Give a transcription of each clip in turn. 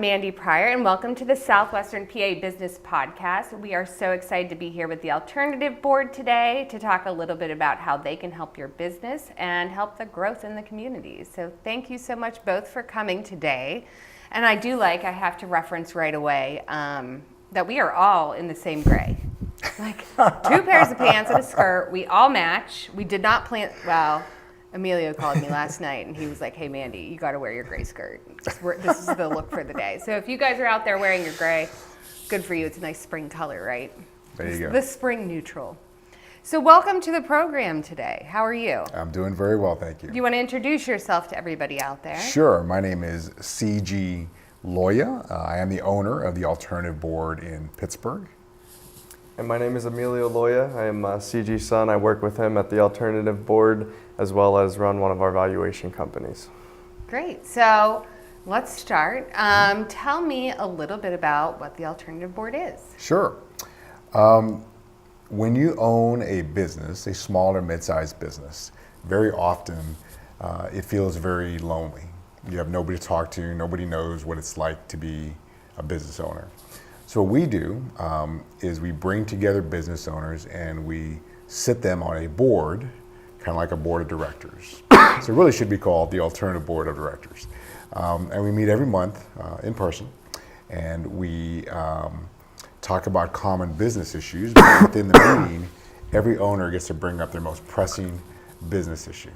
Mandy Pryor, and welcome to the Southwestern PA Business Podcast. We are so excited to be here with the Alternative Board today to talk a little bit about how they can help your business and help the growth in the community. So thank you so much both for coming today. And I have to reference right away that we are all in the same gray. Like 2 pairs of pants and a skirt, we all match. We did not plan, well, Emilio called me last night and he was like, hey Mandy, you got to wear your gray skirt. This is the look for the day. So if you guys are out there wearing your gray, good for you. It's a nice spring color, right? There you go. The spring neutral. So welcome to the program today. How are you? I'm doing very well, thank you. Do you want to introduce yourself to everybody out there? Sure. My name is Sigi, Loya. I am the owner of the Alternative Board in Pittsburgh. And my name is Emilio Loya. I am Sigi's son. I work with him at the Alternative Board as well as run one of our valuation companies. Great. So let's start. Tell me a little bit about what the Alternative Board is. Sure. When you own a business, a small or mid-sized business, very often it feels very lonely. You have nobody to talk to, nobody knows what it's like to be a business owner. So what we do is we bring together business owners and we sit them on a board, kind of like a board of directors. So it really should be called the Alternative Board of Directors. And we meet every month in person and we talk about common business issues. But within the meeting, every owner gets to bring up their most pressing business issue.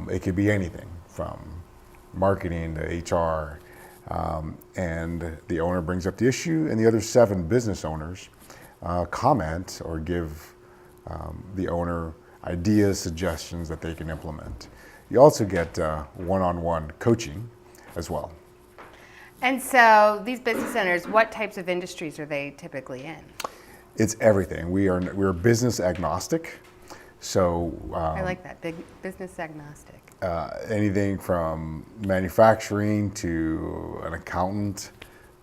It could be anything from marketing to HR. And the owner brings up the issue and the other 7 business owners comment or give the owner ideas, suggestions that they can implement. You also get one-on-one coaching as well. And so these business owners, what types of industries are they typically in? It's everything. We're business agnostic. So I like that, big business agnostic. Anything from manufacturing to an accountant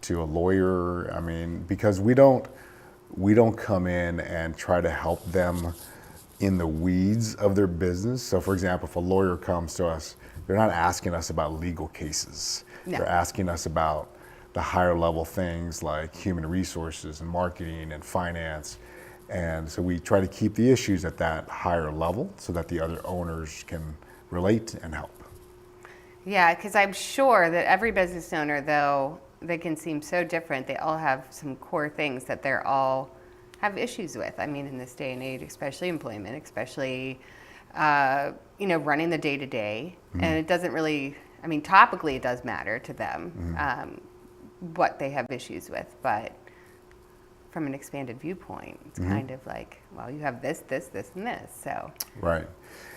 to a lawyer. I mean, because we don't come in and try to help them in the weeds of their business. So for example, if a lawyer comes to us, they're not asking us about legal cases. No. They're asking us about the higher level things like human resources and marketing and finance. And so we try to keep the issues at that higher level so that the other owners can relate and help. Yeah, because I'm sure that every business owner, though, they can seem so different. They all have some core things that they're all have issues with. I mean, in this day and age, especially employment, especially, running the day to day. And it doesn't really, I mean, topically it does matter to them what they have issues with, but from an expanded viewpoint, it's kind of like, well, you have this, this, this, and this, so. Right.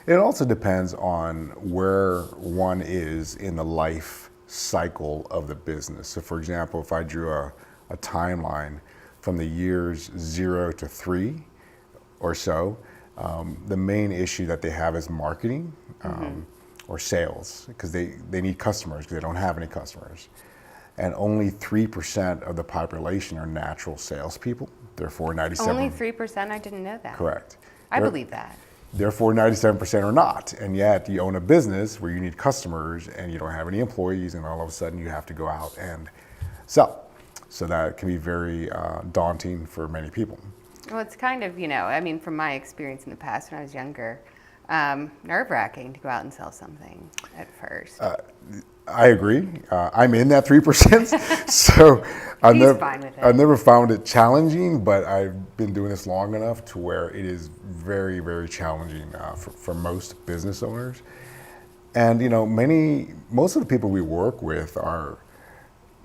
It also depends on where one is in the life cycle of the business. So for example, if I drew a timeline from the years 0 to 3 or so, the main issue that they have is marketing or sales, because they need customers because they don't have any customers. And only 3% of the population are natural salespeople. Therefore, 97%. Only 3%? I didn't know that. Correct. I believe that. Therefore, 97% are not. And yet, you own a business where you need customers and you don't have any employees, and all of a sudden you have to go out and sell. So that can be very daunting for many people. Well, it's kind of, I mean, from my experience in the past when I was younger, nerve-wracking to go out and sell something at first. I agree. I'm in that 3%, so I've never found it challenging, but I've been doing this long enough to where it is very, very challenging for most business owners. And most of the people we work with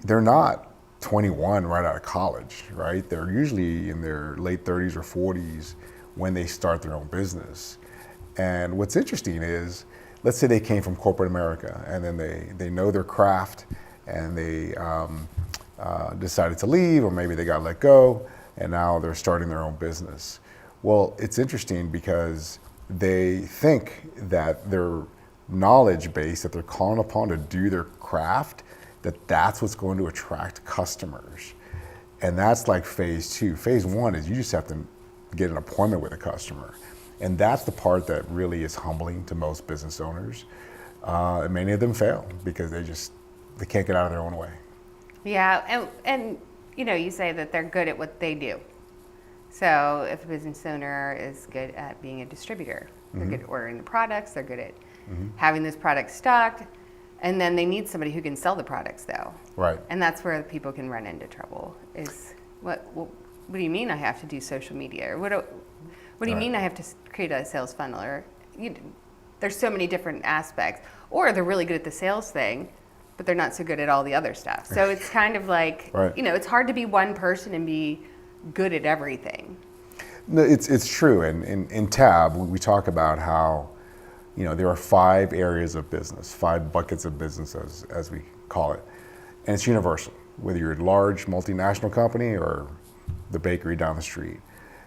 they're not 21 right out of college, right? They're usually in their late 30s or 40s when they start their own business. And what's interesting is, let's say they came from corporate America and then they know their craft and they decided to leave, or maybe they got let go and now they're starting their own business. Well, it's interesting because they think that their knowledge base that they're calling upon to do their craft, that's what's going to attract customers. And that's like phase 2. Phase 1 is you just have to get an appointment with a customer. And that's the part that really is humbling to most business owners. And many of them fail because they can't get out of their own way. Yeah, and you say that they're good at what they do. So if a business owner is good at being a distributor, they're good at ordering the products, they're good at having those products stocked, and then they need somebody who can sell the products though. Right. And that's where people can run into trouble is what do you mean I have to do social media? Or what do you mean I have to create a sales funnel? Or there's so many different aspects. Or they're really good at the sales thing, but they're not so good at all the other stuff. So it's kind of like, it's hard to be one person and be good at everything. No, it's true. And in TAB, we talk about how, there are 5 areas of business, 5 buckets of business as we call it. And it's universal, whether you're a large multinational company or the bakery down the street.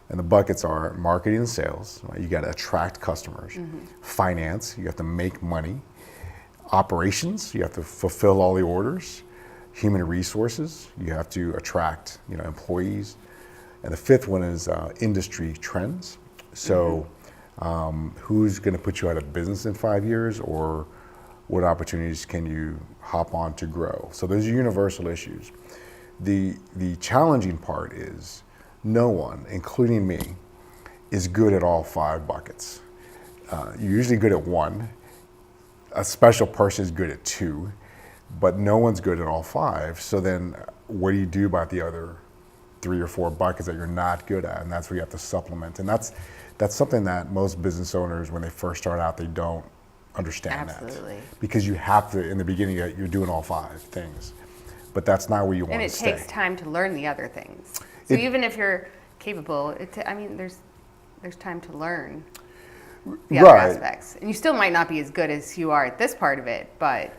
And the buckets are marketing and sales. Right? You got to attract customers. Finance, you have to make money. Operations, you have to fulfill all the orders. Human resources, you have to attract, employees. And the 5th one is industry trends. So who's going to put you out of business in 5 years, or what opportunities can you hop on to grow? So those are universal issues. The challenging part is no one, including me, is good at all 5 buckets. You're usually good at one. A special person is good at 2, but no one's good at all 5. So then what do you do about the other 3 or 4 buckets that you're not good at? And that's where you have to supplement. And that's something that most business owners, when they first start out, they don't understand. Absolutely. That. Because you have to, in the beginning, you're doing all 5 things. But that's not where you want to stay. And it takes time to learn the other things. So even if you're capable, there's time to learn the other aspects. And you still might not be as good as you are at this part of it, but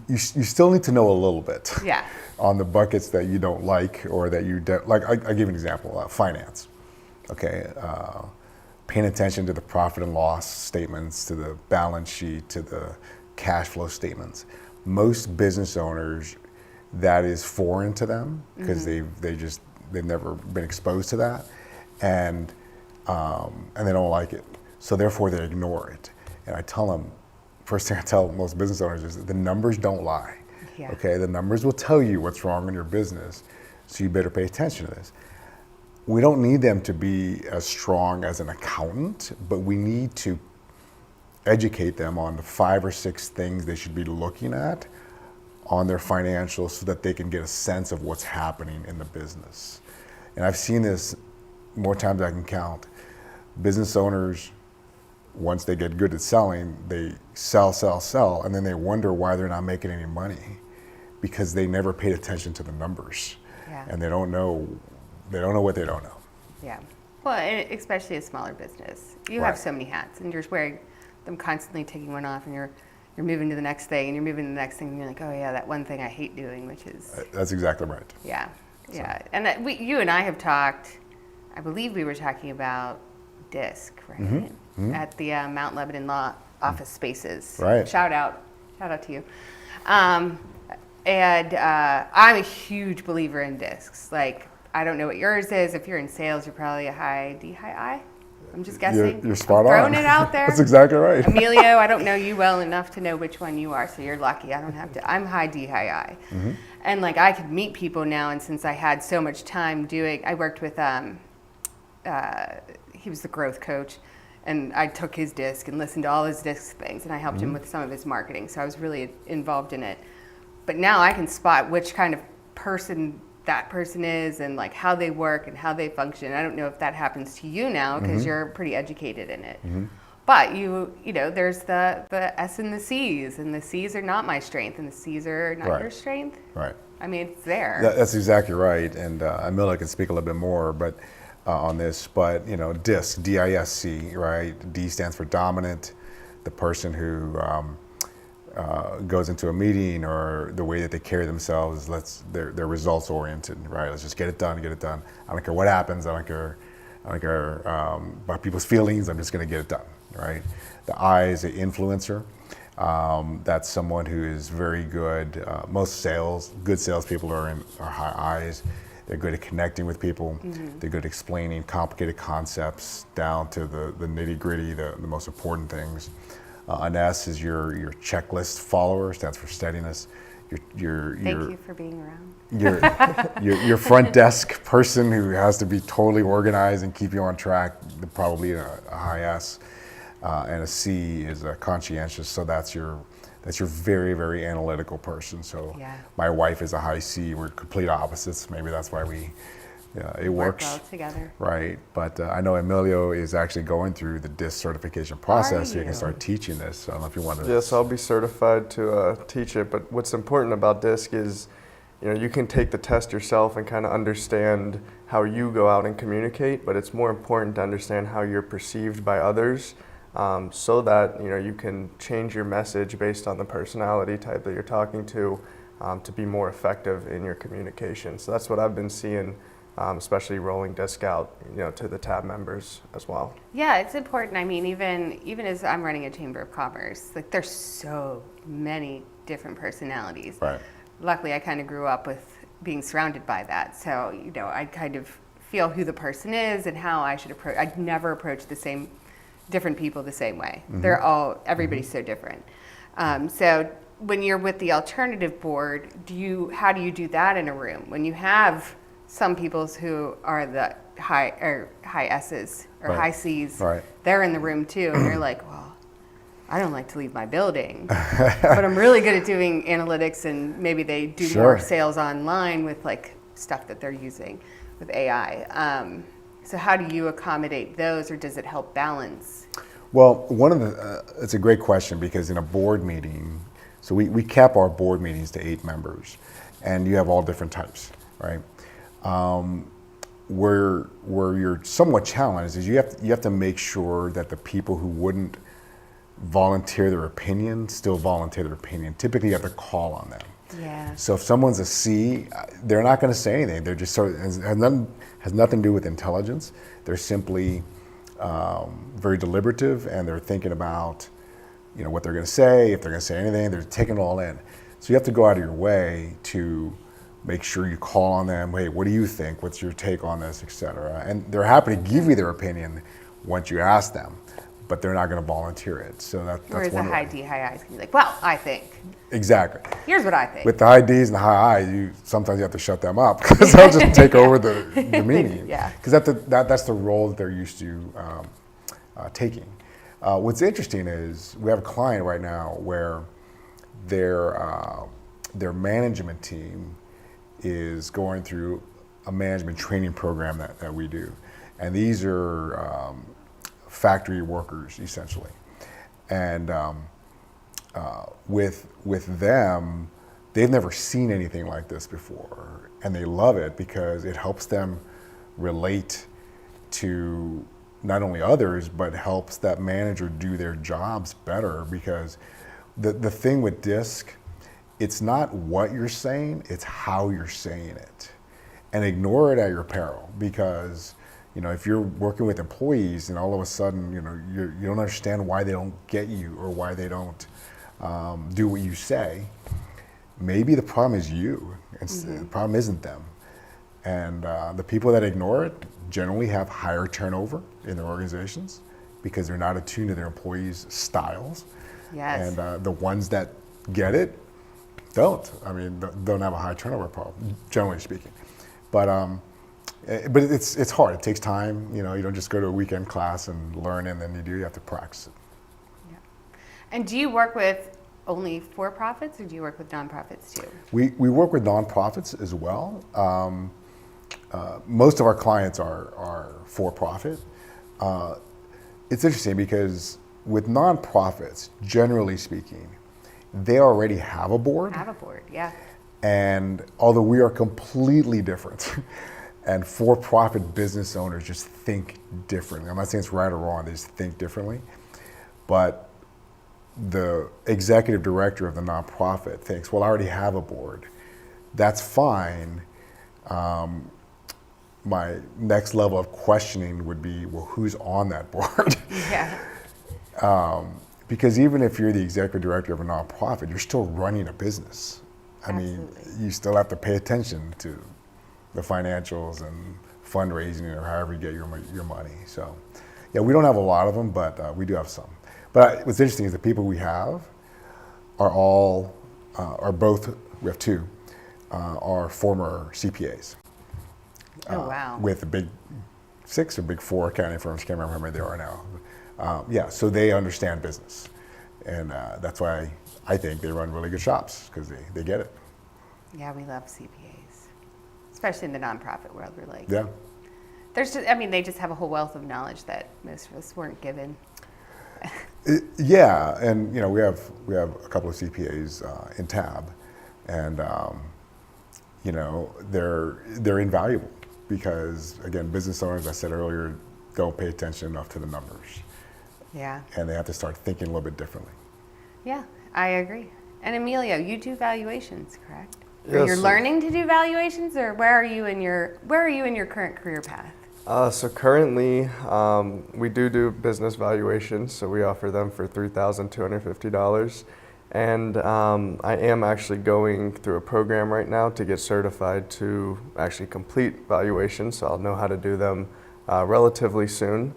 you still need to know a little bit. Yeah. On the buckets that you don't like, or that you don't like. I'll give you an example. Finance. Okay. Paying attention to the profit and loss statements, to the balance sheet, to the cash flow statements. Most business owners, that is foreign to them because they've never been exposed to that, and they don't like it. So therefore they ignore it. And I tell them, first thing I tell most business owners is the numbers don't lie. Yeah. Okay, the numbers will tell you what's wrong in your business, so you better pay attention to this. We don't need them to be as strong as an accountant, but we need to educate them on the 5 or 6 things they should be looking at on their financials so that they can get a sense of what's happening in the business. And I've seen this more times than I can count. Business owners, once they get good at selling, they sell, and then they wonder why they're not making any money, because they never paid attention to the numbers. Yeah. And they don't know what they don't know. Yeah. Well, and especially a smaller business. You have so many hats, and you're wearing them constantly, taking one off, and you're moving to the next thing, and you're moving to the next thing, and you're like, oh yeah, that one thing I hate doing, which is... That's exactly right. Yeah. Yeah. And you and I have talked, I believe we were talking about DISC, right? At the Mount Lebanon Law office spaces. Right. Shout out to you. And I'm a huge believer in DISCs. Like, I don't know what yours is. If you're in sales, you're probably a high D, high I. I'm just guessing. You're spot on. Throwing it out there. That's exactly right. Emilio, I don't know you well enough to know which one you are, so you're lucky. I don't have to. I'm high D, high I. And like, I could meet people now, and since I had so much time I worked with, he was the growth coach, and I took his DISC and listened to all his DISC things, and I helped him with some of his marketing, so I was really involved in it. But now I can spot which kind of person that person is, and like how they work and how they function. I don't know if that happens to you now, because you're pretty educated in it. But you know, there's the S and the C's, and the C's are not my strength, and the C's are not your strength. Right. I mean, it's there. That's exactly right, and Emilio can speak a little bit more, but on this. But you know, DISC, D-I-S-C, right? D stands for dominant, the person who goes into a meeting, or the way that they carry themselves, they're results oriented, right? Let's just get it done. I don't care what happens. I don't care about people's feelings. I'm just going to get it done, right? The I is the influencer. That's someone who is very good. Most good salespeople are high I's. They're good at connecting with people. They're good at explaining complicated concepts down to the nitty gritty, the most important things. An S is your checklist follower, stands for steadiness. Thank you for being around. Your front desk person who has to be totally organized and keep you on track, probably a high S, and a C is a conscientious. So that's your very, very analytical person. So my wife is a high C. We're complete opposites. Maybe that's why it works well together. Right. But I know Emilio is actually going through the DISC certification process, so you can start teaching this. I don't know if you want to. Yes, I'll be certified to teach it. But what's important about DISC is, you can take the test yourself and kind of understand how you go out and communicate. But it's more important to understand how you're perceived by others, so that you can change your message based on the personality type that you're talking to be more effective in your communication. So that's what I've been seeing. Especially rolling DISC out, to the tab members as well. Yeah, it's important. I mean, even as I'm running a chamber of commerce, like there's so many different personalities. Right. Luckily, I kind of grew up with being surrounded by that, so I kind of feel who the person is and how I should approach. I'd never approach different people the same way. Mm-hmm. Everybody's so different. So when you're with the alternative board, how do you do that in a room when you have some peoples who are the high S's or high C's, they're in the room too, and you're like, well, I don't like to leave my building, but I'm really good at doing analytics, and maybe they do more sales online with like stuff that they're using with AI. So how do you accommodate those, or does it help balance? Well, it's a great question, because in a board meeting, so we cap our board meetings to 8 members, and you have all different types, right? Where you're somewhat challenged is you have to make sure that the people who wouldn't volunteer their opinion still volunteer their opinion. Typically, you have to call on them. Yeah. So if someone's a C, they're not going to say anything. They're just has nothing to do with intelligence. They're simply very deliberative, and they're thinking about what they're going to say. If they're going to say anything, they're taking it all in. So you have to go out of your way to make sure you call on them. Hey, what do you think? What's your take on this, et cetera? And they're happy to give you their opinion once you ask them, but they're not going to volunteer it. So that's Whereas one a high D, high I's can be like, well, I think. Exactly. Here's what I think. With the high D's and the high I's, sometimes you have to shut them up, because they'll just take over the meeting. Yeah. Because that's the role that they're used to taking. What's interesting is we have a client right now where their management team is going through a management training program that we do. And these are factory workers, essentially. And with them, they've never seen anything like this before. And they love it because it helps them relate to not only others, but helps that manager do their jobs better. Because the thing with DISC, it's not what you're saying, it's how you're saying it. And ignore it at your peril, because if you're working with employees and all of a sudden you don't understand why they don't get you, or why they don't do what you say, maybe the problem is you. The problem isn't them. And the people that ignore it generally have higher turnover in their organizations, because they're not attuned to their employees' styles. Yes. And the ones that get it don't have a high turnover problem, generally speaking. But it's hard. It takes time. You don't just go to a weekend class and learn, and then you have to practice it. Yeah. And do you work with only for-profits, or do you work with nonprofits too? We work with nonprofits as well. Most of our clients are for-profit. It's interesting because with nonprofits, generally speaking, they already have a board. Yeah. And although we are completely different, and for-profit business owners just think differently. I'm not saying it's right or wrong, they just think differently. But the executive director of the nonprofit thinks, well, I already have a board. That's fine. My next level of questioning would be, well, who's on that board? Yeah. Because even if you're the executive director of a nonprofit, you're still running a business. Absolutely. You still have to pay attention to the financials and fundraising, or however you get your money. So, yeah, we don't have a lot of them, but we do have some. But what's interesting is the people we have are both we have two, are former CPAs. Oh, wow. With the big 6 or big 4 accounting firms, can't remember how many there are now. Yeah, so they understand business. And that's why I think they run really good shops, because they get it. Yeah, we love CPAs, especially in the nonprofit world. We're like, Yeah. They just have a whole wealth of knowledge that most of us weren't given. Yeah, and we have a couple of CPAs in TAB, and they're invaluable because, again, business owners, I said earlier, don't pay attention enough to the numbers. Yeah. And they have to start thinking a little bit differently. Yeah, I agree. And Emilio, you do valuations, correct? Yes. Or you're learning to do valuations, or where are you in your current career path? So currently, we do business valuations, so we offer them for $3,250. And I am actually going through a program right now to get certified to actually complete valuations, so I'll know how to do them relatively soon.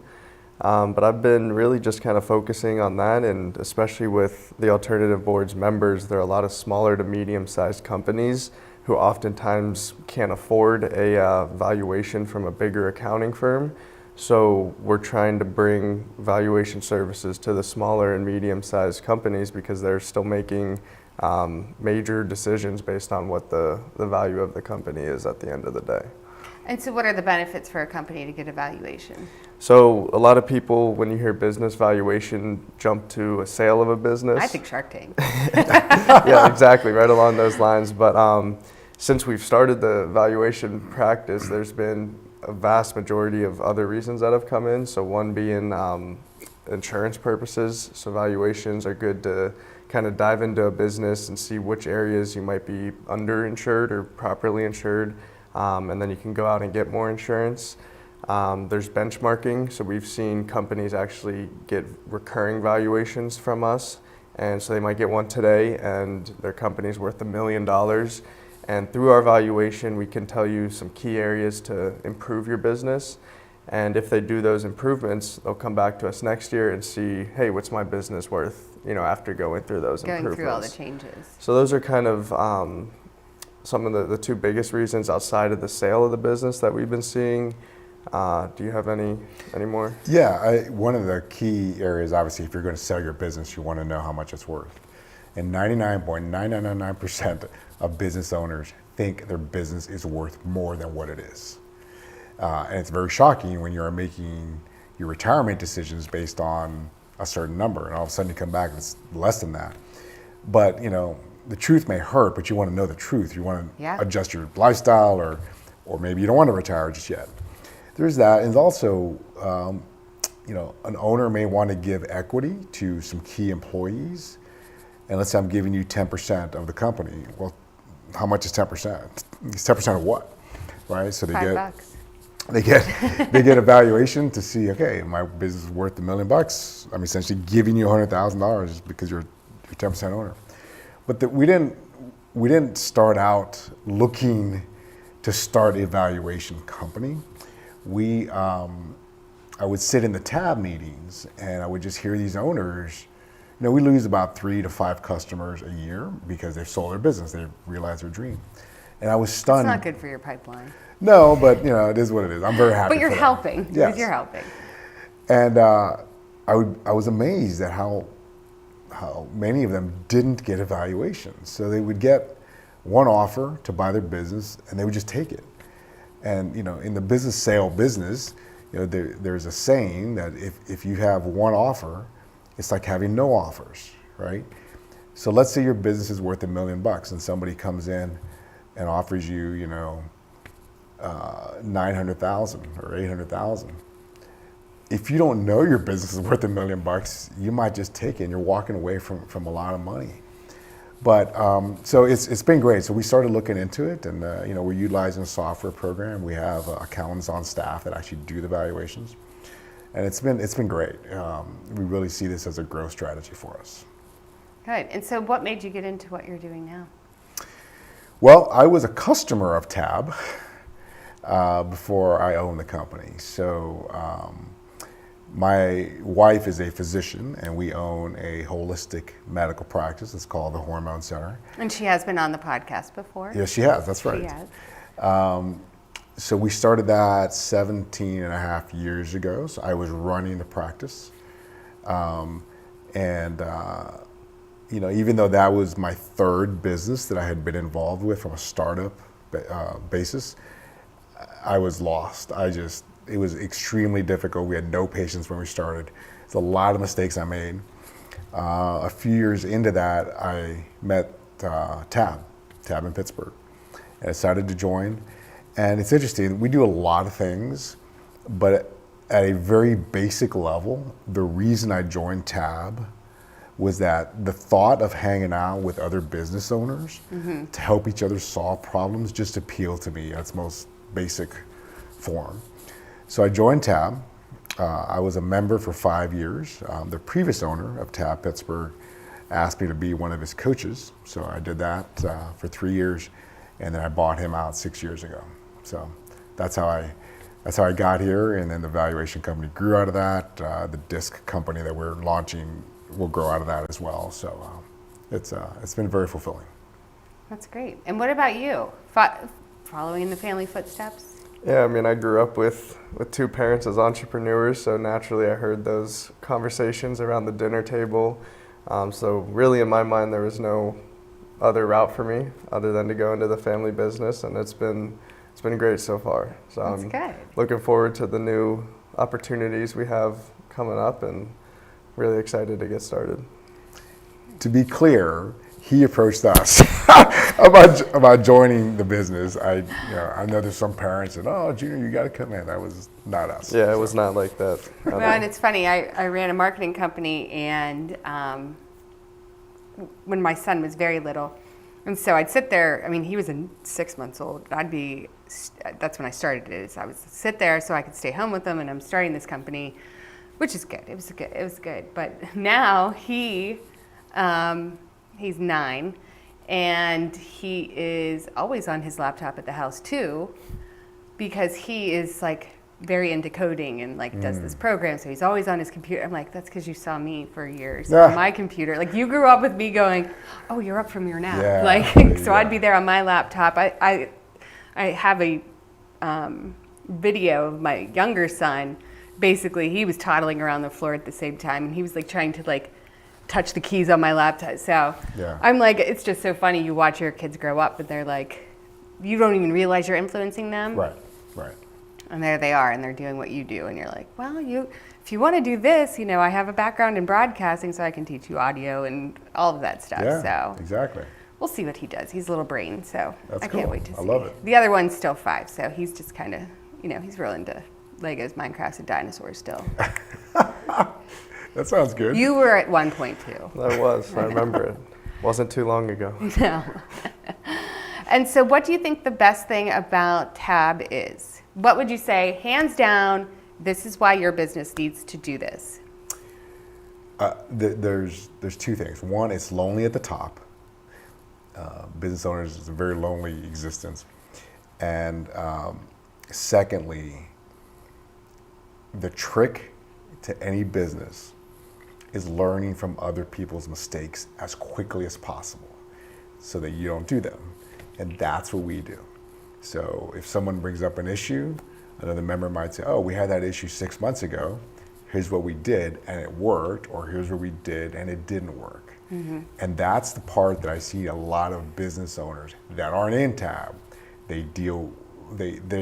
But I've been really just kind of focusing on that, and especially with the alternative board's members, there are a lot of smaller to medium-sized companies who oftentimes can't afford a valuation from a bigger accounting firm. So we're trying to bring valuation services to the smaller and medium-sized companies because they're still making major decisions based on what the value of the company is at the end of the day. And so what are the benefits for a company to get a valuation? So a lot of people, when you hear business valuation, jump to a sale of a business. I think Shark Tank. Yeah, exactly, right along those lines. But since we've started the valuation practice, there's been a vast majority of other reasons that have come in. So one being insurance purposes. So valuations are good to kind of dive into a business and see which areas you might be underinsured or properly insured. And then you can go out and get more insurance. There's benchmarking, so we've seen companies actually get recurring valuations from us, and so they might get one today and their company's worth $1 million. And through our valuation, we can tell you some key areas to improve your business. And if they do those improvements, they'll come back to us next year and see, hey, what's my business worth, after going through those improvements. Going through all the changes. So those are kind of some of the two biggest reasons outside of the sale of the business that we've been seeing. Do you have any more? Yeah, one of the key areas, obviously, if you're going to sell your business, you want to know how much it's worth. And 99.9999% of business owners think their business is worth more than what it is. And it's very shocking when you're making your retirement decisions based on a certain number, and all of a sudden you come back and it's less than that. But, the truth may hurt, but you want to know the truth. You want to adjust your lifestyle, or maybe you don't want to retire just yet. There's that. And also, an owner may want to give equity to some key employees. And let's say I'm giving you 10% of the company. Well, how much is 10%? It's 10% of what, right? So $5. They get a valuation to see, okay, my business is worth $1 million. I'm essentially giving you $100,000 because you're 10% owner. But we didn't start out looking to start a valuation company. I would sit in the TAB meetings and I would just hear these owners. We lose about 3 to 5 customers a year because they've sold their business. They realized their dream. And I was stunned. It's not good for your pipeline. No, but it is what it is. I'm very happy. But you're helping. Yes. You're helping. And I was amazed at how many of them didn't get evaluations. So they would get one offer to buy their business and they would just take it. And in the business sale business, there's a saying that if you have one offer, it's like having no offers, right? So let's say your business is worth $1 million and somebody comes in and offers you, $900,000 or $800,000. If you don't know your business is worth $1 million, you might just take it and you're walking away from a lot of money. But so it's been great. So we started looking into it, and we're utilizing a software program. We have accountants on staff that actually do the valuations, and it's been great. We really see this as a growth strategy for us. Good. And so, what made you get into what you're doing now? Well, I was a customer of TAB before I owned the company. So My wife is a physician, and we own a holistic medical practice. It's called the Hormone Center. And she has been on the podcast before. Yes, she has. That's right. She has. So we started that 17 and a half years ago. So I was running the practice. Even though that was my third business that I had been involved with from a startup basis, I was lost. It was extremely difficult. We had no patience when we started. It's a lot of mistakes I made. A few years into that, I met Tab in Pittsburgh, and I decided to join. And it's interesting, we do a lot of things, but at a very basic level, the reason I joined Tab was that the thought of hanging out with other business owners to help each other solve problems just appealed to me at its most basic form. So I joined Tab. I was a member for 5 years. The previous owner of Tab Pittsburgh asked me to be one of his coaches. So I did that for 3 years, and then I bought him out 6 years ago. So that's how I got here, and then the valuation company grew out of that. The disc company that we're launching will grow out of that as well. So it's been very fulfilling. That's great. And what about you? Following in the family footsteps? Yeah, I mean, I grew up with two parents as entrepreneurs, so naturally I heard those conversations around the dinner table. So really in my mind, there was no other route for me other than to go into the family business, and it's been great so far. So That's I'm good. looking forward to the new opportunities we have coming up, and really excited to get started. To be clear, he approached us about joining the business. I know there's some parents that, oh, Junior, you got to come in. That was not us. Yeah, it was not like that. Well, and it's funny, I ran a marketing company, and when my son was very little, and so I'd sit there, I mean, he was 6 months old. That's when I started it. I would sit there so I could stay home with him, and I'm starting this company, which is good. It was good. But now he's 9, and he is always on his laptop at the house too, because he is like very into coding and like does this program, so he's always on his computer. I'm like, that's because you saw me for years on my computer. Like, you grew up with me going, oh, you're up from your nap. Yeah, like, so I'd be there on my laptop. I have a video of my younger son. Basically, he was toddling around the floor at the same time, and he was like trying to like touch the keys on my laptop. So I'm like, it's just so funny. You watch your kids grow up, but they're like, you don't even realize you're influencing them. Right. And there they are, and they're doing what you do, and you're like, well, if you want to do this, I have a background in broadcasting, so I can teach you audio and all of that stuff. Yeah, so exactly. we'll see what he does. He's a little brain, so That's I can't cool. wait to see. I love it. The other one's still 5, so he's just kind of, he's real into Legos, Minecrafts, and dinosaurs still. That sounds good. You were at one point too. I was. I remember it. Wasn't too long ago. No. And so what do you think the best thing about Tab is? What would you say, hands down, this is why your business needs to do this? There's two things. One, it's lonely at the top. Business owners, it's a very lonely existence. And secondly, the trick to any business is learning from other people's mistakes as quickly as possible so that you don't do them. And that's what we do. So if someone brings up an issue, another member might say, oh, we had that issue 6 months ago. Here's what we did and it worked, or here's what we did and it didn't work. And that's the part that I see a lot of business owners that aren't in Tab. They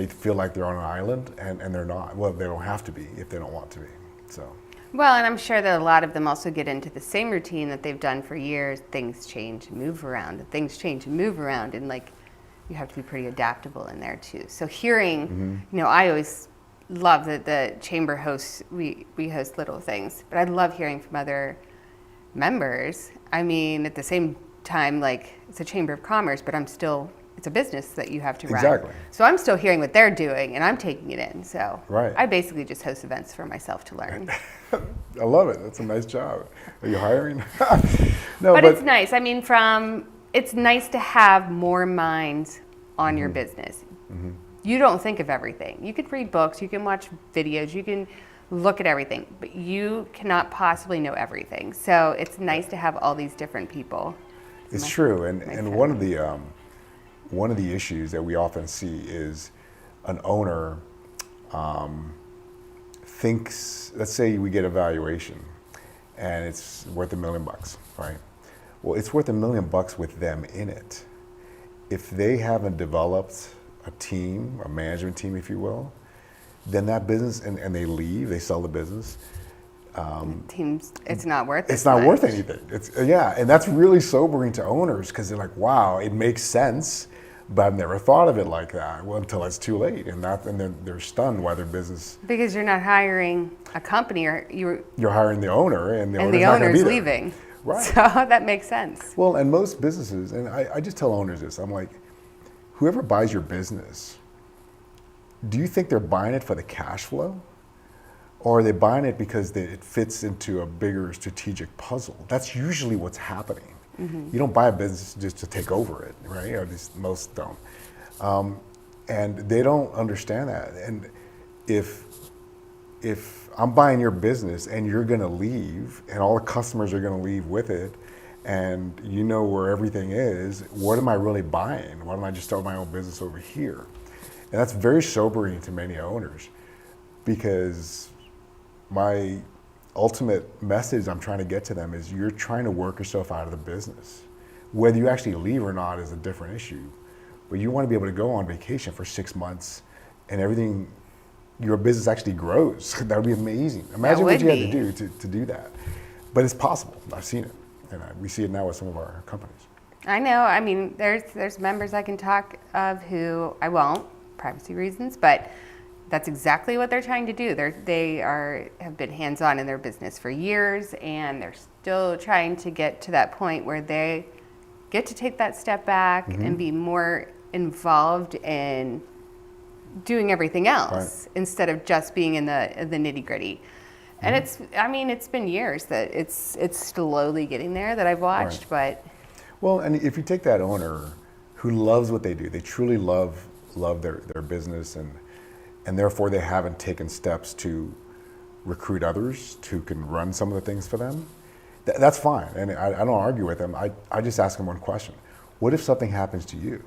feel like they're on an island, and they're not. Well, they don't have to be if they don't want to be. So. Well, and I'm sure that a lot of them also get into the same routine that they've done for years. Things change and move around, and things change and move around, and like, you have to be pretty adaptable in there too. So hearing, I always love that the chamber hosts, we host little things, but I love hearing from other members. I mean, at the same time, like, it's a chamber of commerce, but it's a business that you have to run. Exactly. So I'm still hearing what they're doing, and I'm taking it in. So right. I basically just host events for myself to learn. I love it. That's a nice job. Are you hiring? No, but it's nice. I mean, it's nice to have more minds on your business. You don't think of everything. You could read books, you can watch videos, you can look at everything, but you cannot possibly know everything. So it's nice to have all these different people. It's true, and one of the issues that we often see is an owner thinks, let's say we get a valuation and it's worth $1 million, right? Well, it's worth $1 million with them in it. If they haven't developed a team, a management team, if you will, then that business, and they leave, they sell the business. Teams, it's not worth it. It's not worth anything. And that's really sobering to owners because they're like, wow, it makes sense, but I've never thought of it like that. Well, until it's too late, and then they're stunned why their business. Because you're not hiring a company, or you're hiring the owner, and the owner's leaving. Right. So that makes sense. Well, and most businesses, and I just tell owners this, I'm like, whoever buys your business, do you think they're buying it for the cash flow? Or are they buying it because it fits into a bigger strategic puzzle? That's usually what's happening. Mm-hmm. You don't buy a business just to take over it, right? Or at least most don't. And they don't understand that. And if I'm buying your business and you're gonna leave and all the customers are gonna leave with it, and you know where everything is, what am I really buying? Why don't I just start my own business over here? And that's very sobering to many owners, because my ultimate message I'm trying to get to them is you're trying to work yourself out of the business. Whether you actually leave or not is a different issue, but you want to be able to go on vacation for 6 months and everything, your business actually grows. That would be amazing. Imagine what you had to do to do that. But it's possible. I've seen it, and we see it now with some of our companies. I know. I mean, there's members I can talk of who I won't, privacy reasons, but that's exactly what they're trying to do. They have been hands-on in their business for years, and they're still trying to get to that point where they get to take that step back and be more involved in doing everything else instead of just being in the nitty-gritty. And it's been years that it's slowly getting there that I've watched, but. Well, and if you take that owner who loves what they do, they truly love their business, and therefore they haven't taken steps to recruit others who can run some of the things for them, that's fine. And I don't argue with them. I just ask them one question. What if something happens to you?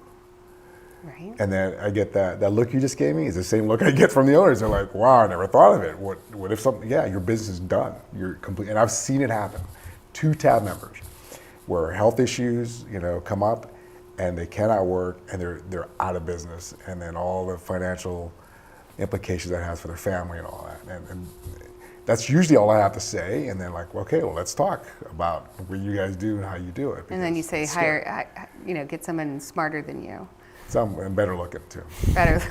Right. And then I get that look you just gave me is the same look I get from the owners. They're like, wow, I never thought of it. What if something, your business is done. You're complete. And I've seen it happen. 2 tab members where health issues, come up and they cannot work and they're out of business. And then all the financial implications that has for their family and all that. And that's usually all I have to say. And then okay, well, let's talk about what you guys do and how you do it. And then you say, get someone smarter than you. Some better looking too. Better.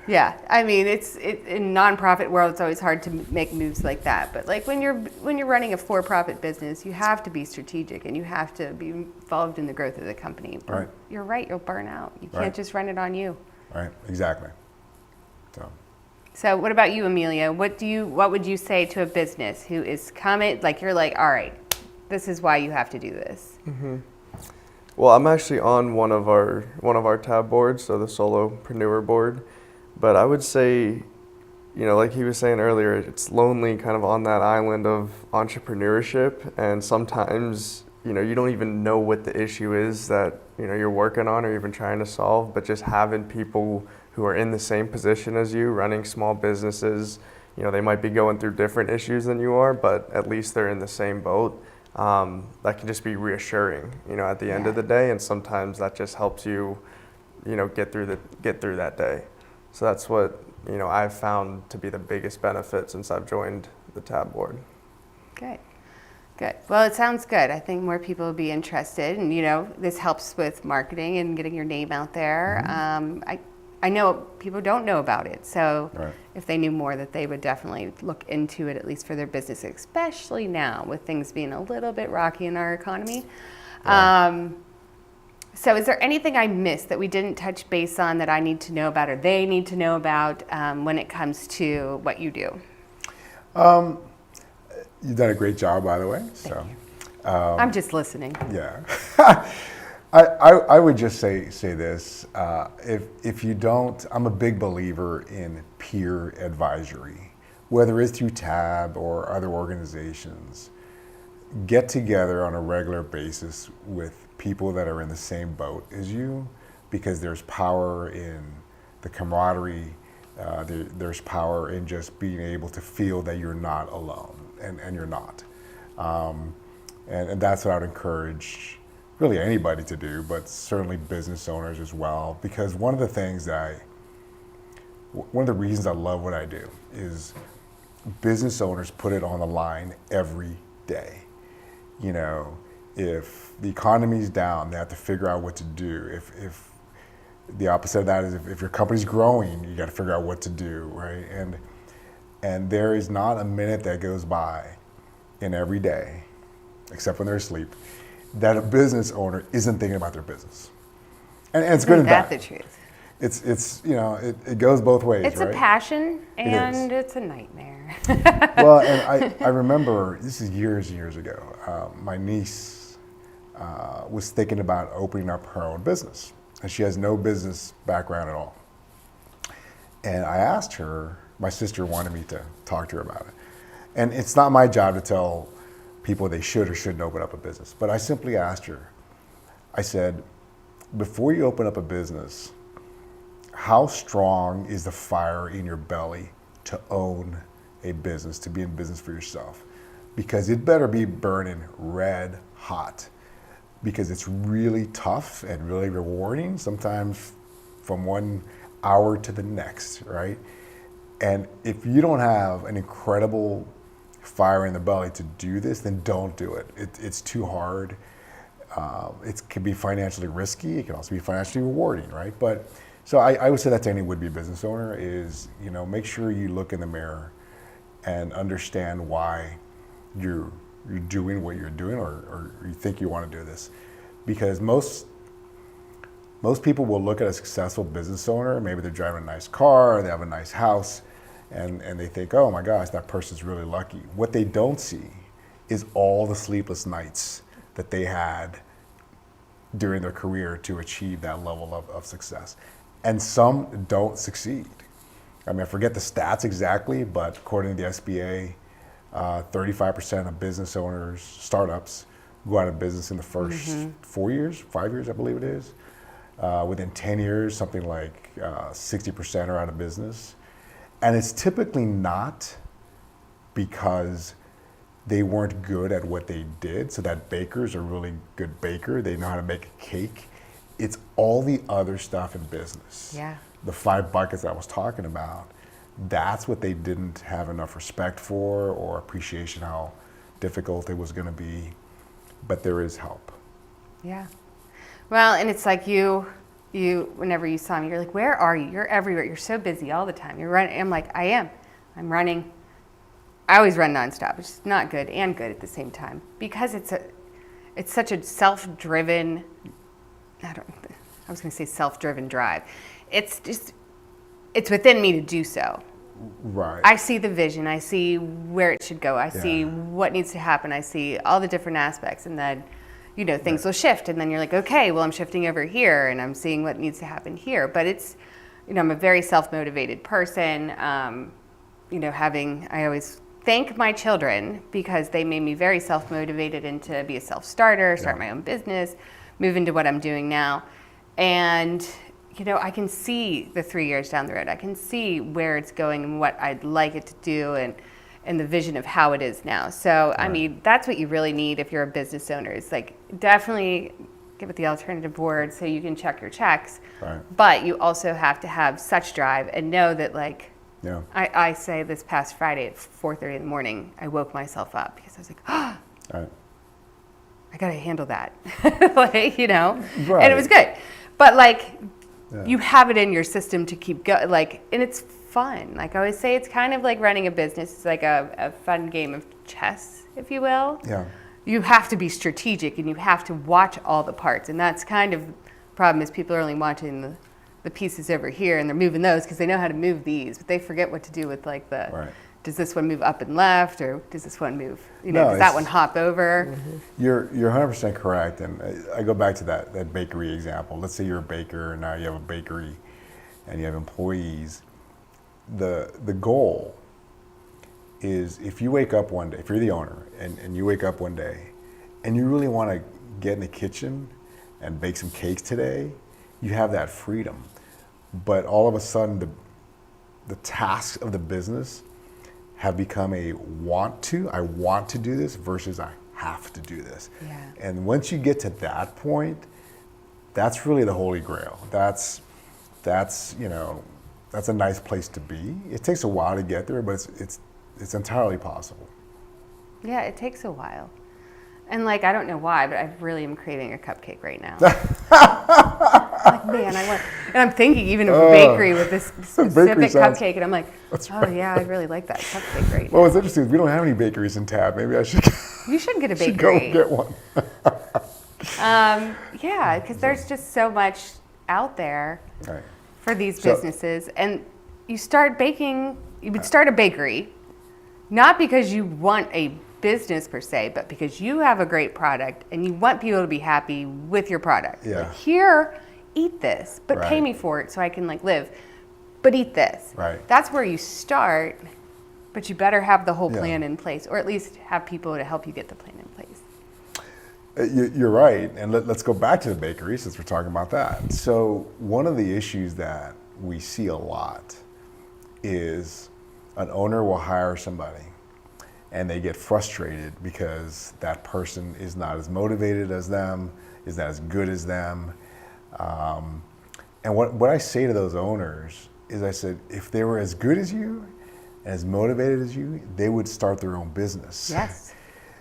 Yeah, I mean, it's in nonprofit world. It's always hard to make moves like that. But when you're running a for-profit business, you have to be strategic and you have to be involved in the growth of the company. But right. You're right. You'll burn out. You can't just run it on you. Right. Exactly. So what about you, Emilio? What would you say to a business who is coming? You're like, all right, this is why you have to do this. Mm-hmm. Well, I'm actually on one of our tab boards, so the solopreneur board. But I would say, like he was saying earlier, it's lonely kind of on that island of entrepreneurship, and sometimes, you don't even know what the issue is that, you're working on or even trying to solve, but just having people who are in the same position as you, running small businesses, they might be going through different issues than you are, but at least they're in the same boat. That can just be reassuring, at the end of the day, and sometimes that just helps you, get through that day. So that's what I've found to be the biggest benefit since I've joined the tab board. Good. Well, it sounds good. I think more people will be interested, and this helps with marketing and getting your name out there. Mm-hmm. I know people don't know about it, so if they knew more, that they would definitely look into it, at least for their business, especially now with things being a little bit rocky in our economy. Right. So is there anything I missed that we didn't touch base on that I need to know about or they need to know about when it comes to what you do? You've done a great job, by the way. Thank you. I'm just listening. Yeah. I would just say this. If you don't, I'm a big believer in peer advisory, whether it's through TAB or other organizations. Get together on a regular basis with people that are in the same boat as you, because there's power in the camaraderie. There's power in just being able to feel that you're not alone, and you're not. And that's what I would encourage really anybody to do, but certainly business owners as well. Because one of the reasons I love what I do is business owners put it on the line every day. You know, if the economy's down, they have to figure out what to do. If the opposite of that is if your company's growing, you got to figure out what to do, right? And there is not a minute that goes by in every day, except when they're asleep, that a business owner isn't thinking about their business. And it's good and bad. That's the truth. It's you know, it goes both ways, It's right? a passion and it's a nightmare. Well, and I remember, this is years and years ago, my niece was thinking about opening up her own business. And she has no business background at all. And I asked her, my sister wanted me to talk to her about it. And it's not my job to tell people they should or shouldn't open up a business. But I simply asked her, I said, before you open up a business, how strong is the fire in your belly to own a business, to be in business for yourself? Because it better be burning red hot, because it's really tough and really rewarding, sometimes from 1 hour to the next, right? And if you don't have an incredible fire in the belly to do this, then don't do it. It's too hard. It can be financially risky. It can also be financially rewarding, right? But so I would say that to any would-be business owner is, you know, make sure you look in the mirror and understand why you're doing what you're doing, or you think you want to do this. Because most people will look at a successful business owner, maybe they're driving a nice car, they have a nice house, and they think, oh my gosh, that person's really lucky. What they don't see is all the sleepless nights that they had during their career to achieve that level of success. And some don't succeed. I mean, I forget the stats exactly, but according to the SBA, 35% of business owners, startups, go out of business in the first 4 years, 5 years, I believe it is. Within 10 years, something like 60% are out of business. And it's typically not because they weren't good at what they did. So that bakers are really good baker. They know how to make a cake. It's all the other stuff in business. Yeah. The 5 buckets I was talking about, that's what they didn't have enough respect for or appreciation how difficult it was going to be. But there is help. Yeah. Well, and it's like you, whenever you saw me, you're like, where are you? You're everywhere. You're so busy all the time. You're running. I'm like, I am. I'm running. I always run nonstop, which is not good and good at the same time, because it's such a self-driven, I was going to say self-driven drive. It's within me to do so. Right. I see the vision. I see where it should go. I see what needs to happen. I see all the different aspects, and then, you know, things will shift, and then you're like, okay, well, I'm shifting over here, and I'm seeing what needs to happen here. But it's, you know, I'm a very self-motivated person. You know, I always thank my children because they made me very self-motivated and to be a self-starter, start my own business, move into what I'm doing now. And, you know, I can see the 3 years down the road. I can see where it's going and what I'd like it to do, and the vision of how it is now. So, I mean, that's what you really need if you're a business owner. It's like, definitely get with the alternative board so you can check your checks. Right. But you also have to have such drive and know that, like, Yeah. I say this past Friday at 4:30 in the morning, I woke myself up because I was like, oh, Right. I got to handle that. Like, you know, Right. and it was good. But like, you have it in your system to keep going, like, and it's fun. Like I always say, it's kind of like running a business. It's like a fun game of chess, if you will. Yeah. You have to be strategic and you have to watch all the parts. And that's kind of the problem, is people are only watching the pieces over here and they're moving those because they know how to move these, but they forget what to do with like the does this one move up and left, or does this one move, No, does that one hop over? You're 100% correct, and I go back to that bakery example. Let's say you're a baker, and now you have a bakery, and you have employees. The goal is, if you wake up one day, if you're the owner, and you wake up one day, and you really want to get in the kitchen and bake some cakes today, you have that freedom. But all of a sudden, the tasks of the business have become a I want to do this versus I have to do this. Yeah. And once you get to that point, that's really the holy grail. That's a nice place to be. It takes a while to get there, but it's entirely possible. Yeah, it takes a while. And I don't know why, but I really am craving a cupcake right now. Man, and I'm thinking even of a bakery with this specific cupcake, and I'm like, yeah, I really like that cupcake right now. Well, what's interesting is we don't have any bakeries in Tab. Maybe I should. You should get a should bakery. go get one. Yeah, because there's just so much out there Right. for these businesses, and you start baking. You would start a bakery, not because you want a business per se, but because you have a great product and you want people to be happy with your product. Yeah. Here, eat this, but pay Right. me for it so I can live. But eat this. Right. That's where you start, but you better have the whole Yeah. plan in place, or at least have people to help you get the plan in place. You're right, and let's go back to the bakery since we're talking about that. So one of the issues that we see a lot is an owner will hire somebody and they get frustrated because that person is not as motivated as them, is not as good as them. And what I say to those owners is, I said, if they were as good as you, as motivated as you, they would start their own business. Yes.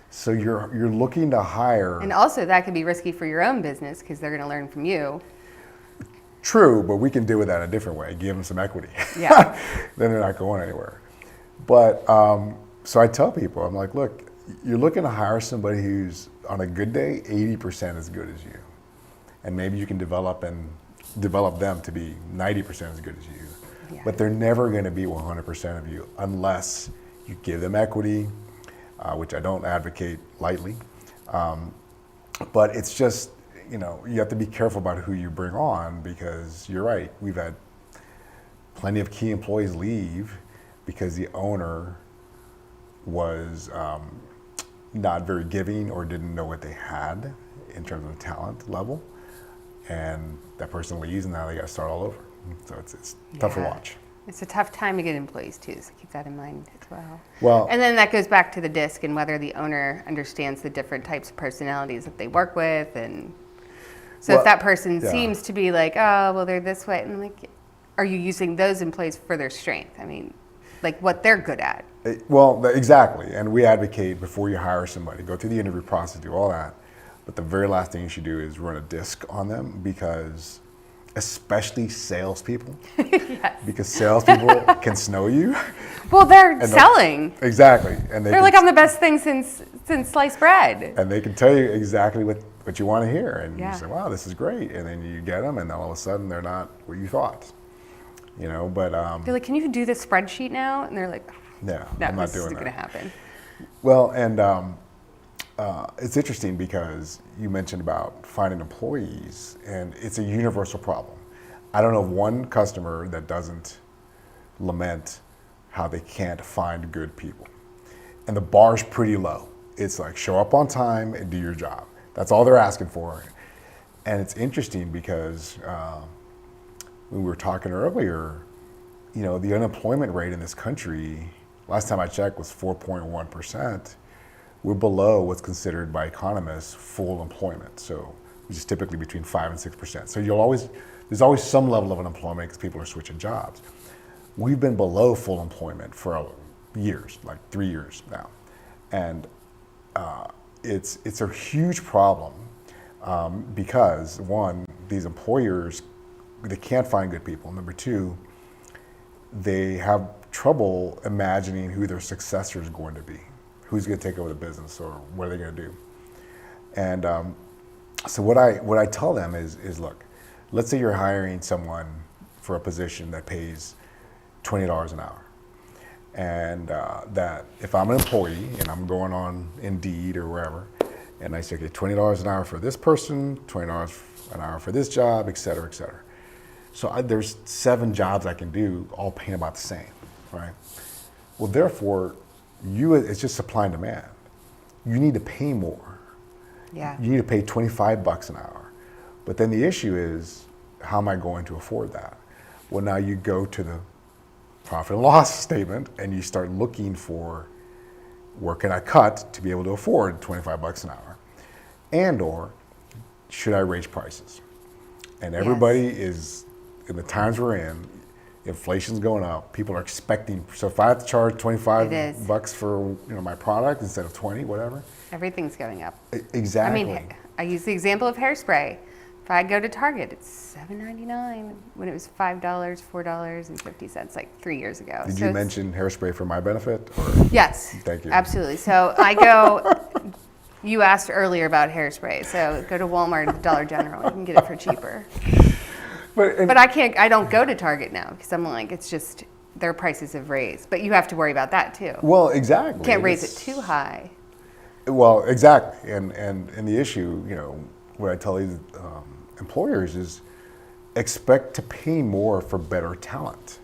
So you're looking to hire. And also that can be risky for your own business because they're going to learn from you. True, but we can deal with that in a different way. Give them some equity. Yeah. Then they're not going anywhere. But so I tell people, I'm like, look, you're looking to hire somebody who's on a good day 80% as good as you, and maybe you can develop them to be 90% as good as you. Yeah. But they're never going to be 100% of you unless you give them equity, which I don't advocate lightly. But it's just, you have to be careful about who you bring on, because you're right. We've had plenty of key employees leave because the owner was not very giving or didn't know what they had in terms of the talent level. And that person leaves and now they got to start all over. So it's tough to watch. It's a tough time to get employees too, so keep that in mind as well. Well, and then that goes back to the DISC and whether the owner understands the different types of personalities that they work with. And so if that person seems to be like, oh, well, they're this way, and I'm like, are you using those employees for their strength? I mean, what they're good at. Well, exactly. And we advocate before you hire somebody, go through the interview process, do all that. But the very last thing you should do is run a DISC on them, because especially salespeople, Yes. because salespeople can snow you. Well, they're selling. Exactly. And they're like, I'm the best thing since sliced bread. And they can tell you exactly what you want to hear. And Yeah. you say, wow, this is great. And then you get them, and all of a sudden they're not what you thought. But They're like, can you do this spreadsheet now? And they're like, no, no, I'm not this doing isn't that. going to happen. Well, and it's interesting because you mentioned about finding employees, and it's a universal problem. I don't know of one customer that doesn't lament how they can't find good people. And the bar's pretty low. It's like, show up on time and do your job. That's all they're asking for. And it's interesting because we were talking earlier, the unemployment rate in this country, last time I checked, was 4.1%. We're below what's considered by economists full employment, so which is typically between 5 and 6%. So there's always some level of unemployment because people are switching jobs. We've been below full employment for years, like 3 years now, and it's a huge problem because one, these employers, they can't find good people. Number two, they have trouble imagining who their successor is going to be. Who's going to take over the business, or what are they going to do? And so what I tell them is look, let's say you're hiring someone for a position that pays $20 an hour, And that if I'm an employee and I'm going on Indeed or wherever, and I say, okay, $20 an hour for this person, $20 an hour for this job, et cetera, et cetera. So there's 7 jobs I can do, all paying about the same, right? Well, therefore, it's just supply and demand. You need to pay more. Yeah. You need to pay $25 an hour. But then the issue is, how am I going to afford that? Well, now you go to the profit and loss statement and you start looking for, where can I cut to be able to afford $25 an hour? And or, should I raise prices? And everybody is, in the times we're in, inflation's going up. People are expecting, so if I have to charge $25 for my product instead of 20, whatever. Everything's going up. Exactly. I mean, I use the example of hairspray. If I go to Target, it's $7.99 when it was $5, $4.50 like 3 years ago. Did you mention hairspray for my benefit? Or? Yes. Thank you. Absolutely. So I go, you asked earlier about hairspray, so go to Walmart or Dollar General. You can get it for cheaper. But I don't go to Target now because I'm like, it's just, their prices have raised. But you have to worry about that too. Well, exactly. Can't raise it too high. Well, exactly. And the issue, what I tell these employers is, expect to pay more for better talent.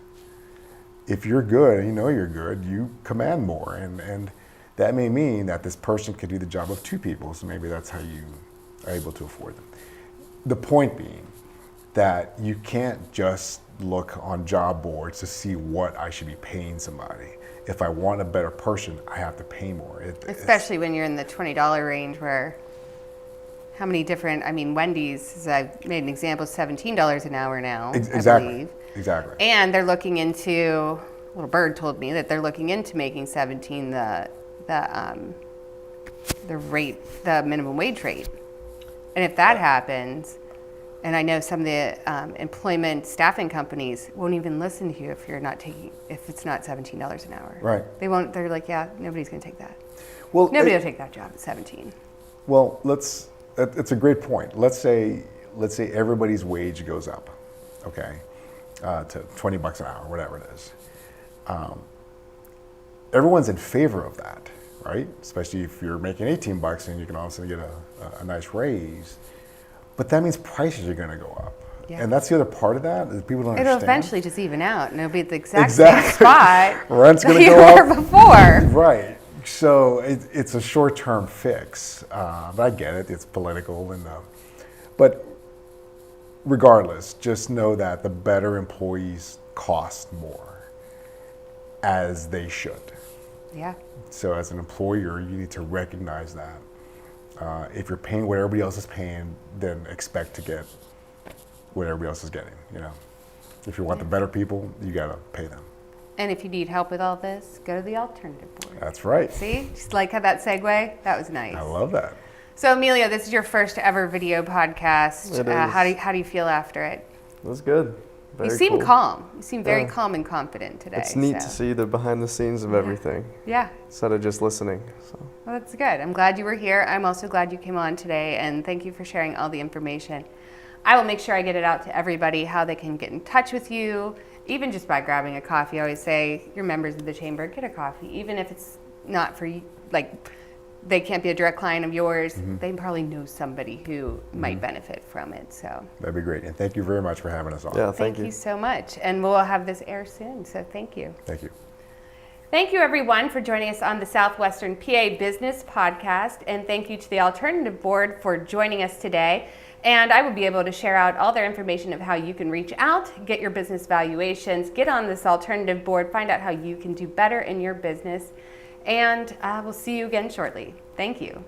If you're good and you're good, you command more. And that may mean that this person could do the job of 2 people, so maybe that's how you are able to afford them. The point being that you can't just look on job boards to see what I should be paying somebody. If I want a better person, I have to pay more. Especially when you're in the $20 range where, how many different, Wendy's, as I've made an example, $17 an hour now, exactly. I believe. Exactly. And they're looking into, little bird told me that they're looking into making 17 the rate, the minimum wage rate. And if that happens, and I know some of the employment staffing companies won't even listen to you if it's not $17 an hour. Right. They won't. They're like, yeah, nobody's going to take that. Well, nobody will take that job at 17. Well, it's a great point. Let's say everybody's wage goes up, okay, to $20 an hour, whatever it is. Everyone's in favor of that, right? Especially if you're making $18 and you can also get a nice raise. But that means prices are going to go up. Yeah. And that's the other part of that, is people don't understand. It'll eventually just even out, and it'll be at the exact same spot Rent's going to you go were up before. Right. So it's a short-term fix. But I get it. It's political. But regardless, just know that the better employees cost more, as they should. Yeah. So as an employer, you need to recognize that. If you're paying what everybody else is paying, then expect to get what everybody else is getting. If you want the better people, you got to pay them. And if you need help with all this, go to the alternative board. That's right. See, just like how that segue, that was nice. I love that. So Emilio, this is your first ever video podcast. It is. How do you feel after it? It was good. Very you seem cool. calm. You seem very calm and confident today. It's neat to see the behind the scenes of everything. Yeah. Instead of just listening. So. Well, that's good. I'm glad you were here. I'm also glad you came on today, and thank you for sharing all the information. I will make sure I get it out to everybody, how they can get in touch with you, even just by grabbing a coffee. I always say, you're members of the chamber, get a coffee, even if it's not for you, like they can't be a direct client of yours. Mm-hmm. They probably know somebody who might benefit from it. So that'd be great. And thank you very much for having us on. Yeah, thank you so much. And we'll have this air soon. So thank you. Thank you. Thank you, everyone, for joining us on the Southwestern PA Business Podcast. And thank you to the Alternative Board for joining us today. And I will be able to share out all their information of how you can reach out, get your business valuations, get on this Alternative Board, find out how you can do better in your business. And we'll see you again shortly. Thank you.